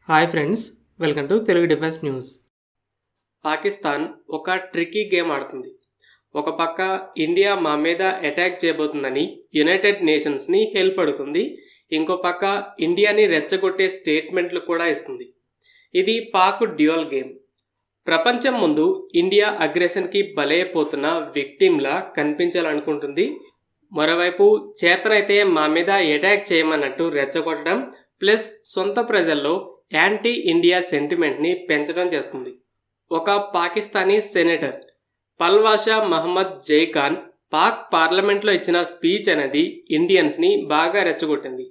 Hi friends, welcome to Telugu defence news. Pakistan ఒక tricky game ఆడుతుంది. ఒక పక్క ఇండియా మా మీద అటాక్ చేయబోతుందని యునైటెడ్ నేషన్స్ని హెల్ప్ అడుగుతుంది. ఇంకో పక్క ఇండియాని రెచ్చగొట్టే స్టేట్మెంట్లు కూడా ఇస్తుంది. ఇది పాక్ డ్యూయల్ గేమ్. ప్రపంచం ముందు ఇండియా అగ్రెషన్కి బలైపోతున్న విక్టిమ్లా కనిపించాలనుకుంటుంది. మరోవైపు చేతనైతే మా మీద అటాక్ చేయమన్నట్టు రెచ్చగొట్టడం ప్లస్ సొంత ప్రజల్లో యాంటీ ఇండియా సెంటిమెంట్ని పెంచడం చేస్తుంది. ఒక పాకిస్తానీ సెనేటర్ పల్వాషా మహమ్మద్ జైఖాన్ పాక్ పార్లమెంట్లో ఇచ్చిన స్పీచ్ అనేది ఇండియన్స్ని బాగా రెచ్చగొట్టింది.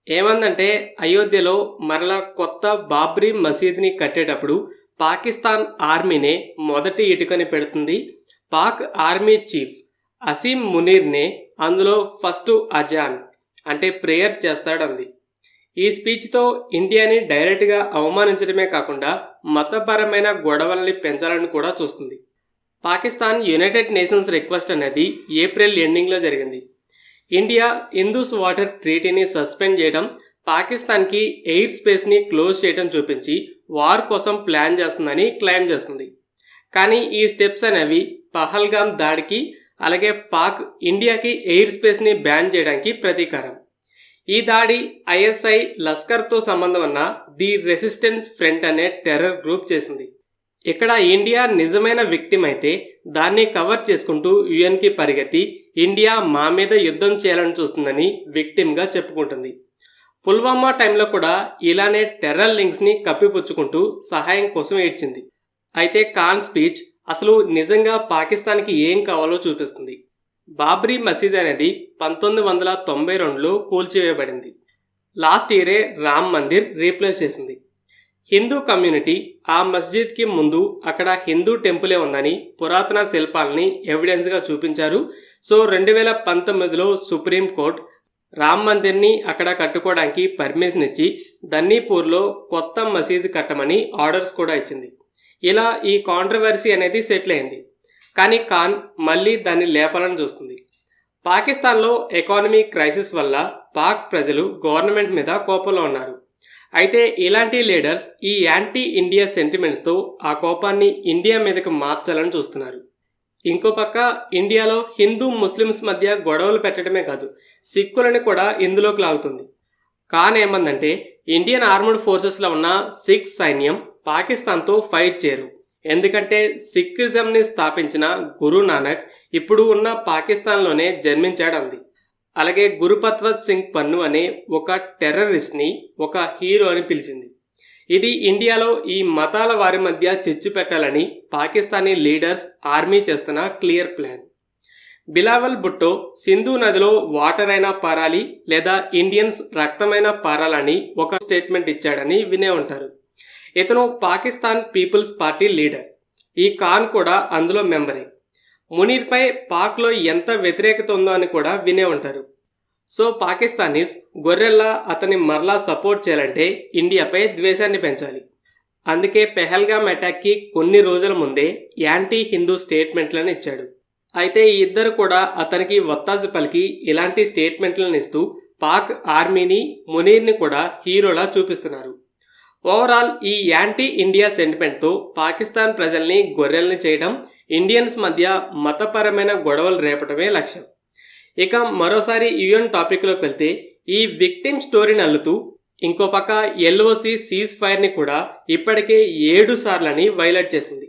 ఏమందంటే, అయోధ్యలో మరలా కొత్త బాబ్రీ మసీద్ని కట్టేటప్పుడు పాకిస్తాన్ ఆర్మీనే మొదటి ఇటుకని పెడుతుంది. పాక్ ఆర్మీ చీఫ్ అసీం మునీర్నే అందులో ఫస్ట్ అజాన్ అంటే ప్రేయర్ చేస్తాడంది. ఈ స్పీచ్తో ఇండియాని డైరెక్ట్గా అవమానించడమే కాకుండా మతపరమైన గొడవల్ని పెంచాలని కూడా చూస్తుంది. పాకిస్తాన్ యునైటెడ్ నేషన్స్ రిక్వెస్ట్ అనేది ఏప్రిల్ ఎండింగ్లో జరిగింది. ఇండియా ఇందూస్ వాటర్ ట్రీటీని సస్పెండ్ చేయడం, పాకిస్తాన్కి ఎయిర్ స్పేస్ని క్లోజ్ చేయడం చూపించి వార్ కోసం ప్లాన్ చేస్తుందని క్లెయిమ్ చేస్తుంది. కానీ ఈ స్టెప్స్ అనేవి పహల్గామ్ దాడికి, అలాగే పాక్ ఇండియాకి ఎయిర్ స్పేస్ని బ్యాన్ చేయడానికి ప్రతీకారం. ఈ దాడి ఐఎస్ఐ లష్కర్తో సంబంధం ఉన్న ది రెసిస్టెన్స్ ఫ్రంట్ అనే టెర్రర్ గ్రూప్ చేసింది. ఇక్కడ ఇండియా నిజమైన విక్టిమ్ అయితే దాన్ని కవర్ చేసుకుంటూ యుఎన్కి పరిగెత్తి ఇండియా మా మీద యుద్ధం చేయాలని చూస్తుందని విక్టిమ్గా చెప్పుకుంటుంది. పుల్వామా టైంలో కూడా ఇలానే టెర్రర్ లింక్స్ని కప్పిపుచ్చుకుంటూ సహాయం కోసం ఏడ్చింది. అయితే ఖాన్ స్పీచ్ అసలు నిజంగా పాకిస్తాన్కి ఏం కావాలో చూపిస్తుంది. బాబ్రీ మసీద్ అనేది 1992లో కూల్చివేయబడింది. లాస్ట్ ఇయరే రామ్ మందిర్ రీప్లేస్ చేసింది. హిందూ కమ్యూనిటీ ఆ మస్జిద్కి ముందు అక్కడ హిందూ టెంపులే ఉందని పురాతన శిల్పాలని ఎవిడెన్స్గా చూపించారు. సో 2019లో సుప్రీంకోర్టు రామ్ మందిర్ని అక్కడ కట్టుకోవడానికి పర్మిషన్ ఇచ్చి ధన్నీపూర్లో కొత్త మసీద్ కట్టమని ఆర్డర్స్ కూడా ఇచ్చింది. ఇలా ఈ కాంట్రవర్సీ అనేది సెటిల్ అయింది. కానీ ఖాన్ మళ్ళీ దాన్ని లేపాలని చూస్తుంది. పాకిస్తాన్లో ఎకానమీ క్రైసిస్ వల్ల పాక్ ప్రజలు గవర్నమెంట్ మీద కోపంలో ఉన్నారు. అయితే ఇలాంటి లీడర్స్ ఈ యాంటీ ఇండియా సెంటిమెంట్స్తో ఆ కోపాన్ని ఇండియా మీదకి మార్చాలని చూస్తున్నారు. ఇంకో పక్క ఇండియాలో హిందూ ముస్లిమ్స్ మధ్య గొడవలు పెట్టడమే కాదు, సిక్కులని కూడా ఇందులోకి లాగుతుంది. ఖాన్ ఏమందంటే, ఇండియన్ ఆర్మ్డ్ ఫోర్సెస్లో ఉన్న సిక్ సైన్యం పాకిస్తాన్తో ఫైట్ చేయరు. ఎందుకంటే సిక్కిజంని స్థాపించిన గురు నానక్ ఇప్పుడు ఉన్న పాకిస్తాన్లోనే జన్మించాడంది. అలాగే గురుపత్వత్ సింగ్ పన్ను అనే ఒక టెర్రరిస్ట్ని ఒక హీరో అని పిలిచింది. ఇది ఇండియాలో ఈ మతాల వారి మధ్య చిచ్చు పెట్టాలని పాకిస్తానీ లీడర్స్ ఆర్మీ చేస్తున్న క్లియర్ ప్లాన్. బిలావల్ భుట్టో సింధు నదిలో వాటర్ అయినా పారాలి లేదా ఇండియన్స్ రక్తమైనా పారాలని ఒక స్టేట్మెంట్ ఇచ్చాడని వినే ఉంటారు. ఇతను పాకిస్తాన్ పీపుల్స్ పార్టీ లీడర్. ఈ ఖాన్ కూడా అందులో మెంబరే. మునీర్పై పాక్లో ఎంత వ్యతిరేకత ఉందో అని కూడా వినే ఉంటారు. సో పాకిస్తానీస్ గొర్రెల్లా అతని మరలా సపోర్ట్ చేయాలంటే ఇండియాపై ద్వేషాన్ని పెంచాలి. అందుకే పెహల్గామ్ అటాక్కి కొన్ని రోజుల ముందే యాంటీ హిందూ స్టేట్మెంట్లను ఇచ్చాడు. అయితే ఈ ఇద్దరు కూడా అతనికి వత్తాసు పలికి ఇలాంటి స్టేట్మెంట్లను ఇస్తూ పాక్ ఆర్మీని, మునీర్ని కూడా హీరోలా చూపిస్తున్నారు. ఓవరాల్ ఈ యాంటీ ఇండియా సెంటిమెంట్తో పాకిస్తాన్ ప్రజల్ని గొర్రెల్ని చేయడం, ఇండియన్స్ మధ్య మతపరమైన గొడవలు రేపటమే లక్ష్యం. ఇక మరోసారి యుఎన్ టాపిక్లోకి వెళ్తే, ఈ విక్టిమ్ స్టోరీని అల్లుతూ ఇంకో పక్క ఎల్ఓసి సీజ్ ఫైర్ని కూడా ఇప్పటికే 7 సార్లని వైలేట్ చేసింది.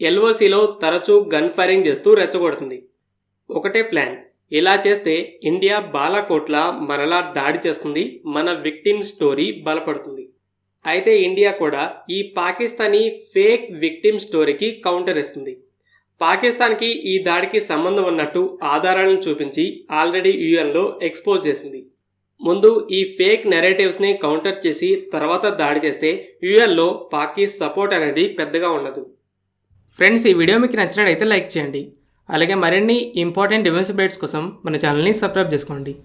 ఎల్ఓసిలో తరచూ గన్ ఫైరింగ్ చేస్తూ రెచ్చగొడుతుంది. ఒకటే ప్లాన్, ఇలా చేస్తే ఇండియా బాలాకోట్ల మరలా దాడి చేస్తుంది, మన విక్టిమ్ స్టోరీ బలపడుతుంది. అయితే ఇండియా కూడా ఈ పాకిస్తానీ ఫేక్ విక్టిమ్ స్టోరీకి కౌంటర్ ఇస్తుంది. పాకిస్తాన్కి ఈ దాడికి సంబంధం ఉన్నట్టు ఆధారాలను చూపించి ఆల్రెడీ యుఎన్లో ఎక్స్పోజ్ చేసింది. ముందు ఈ ఫేక్ నెరేటివ్స్ని కౌంటర్ చేసి తర్వాత దాడి చేస్తే యుఎన్లో పాకి సపోర్ట్ అనేది పెద్దగా ఉండదు. ఫ్రెండ్స్, ఈ వీడియో మీకు నచ్చినట్లయితే లైక్ చేయండి. అలాగే మరిన్ని ఇంపార్టెంట్ డిఫెన్స్ అప్డేట్స్ కోసం మన ఛానల్ని సబ్స్క్రైబ్ చేసుకోండి.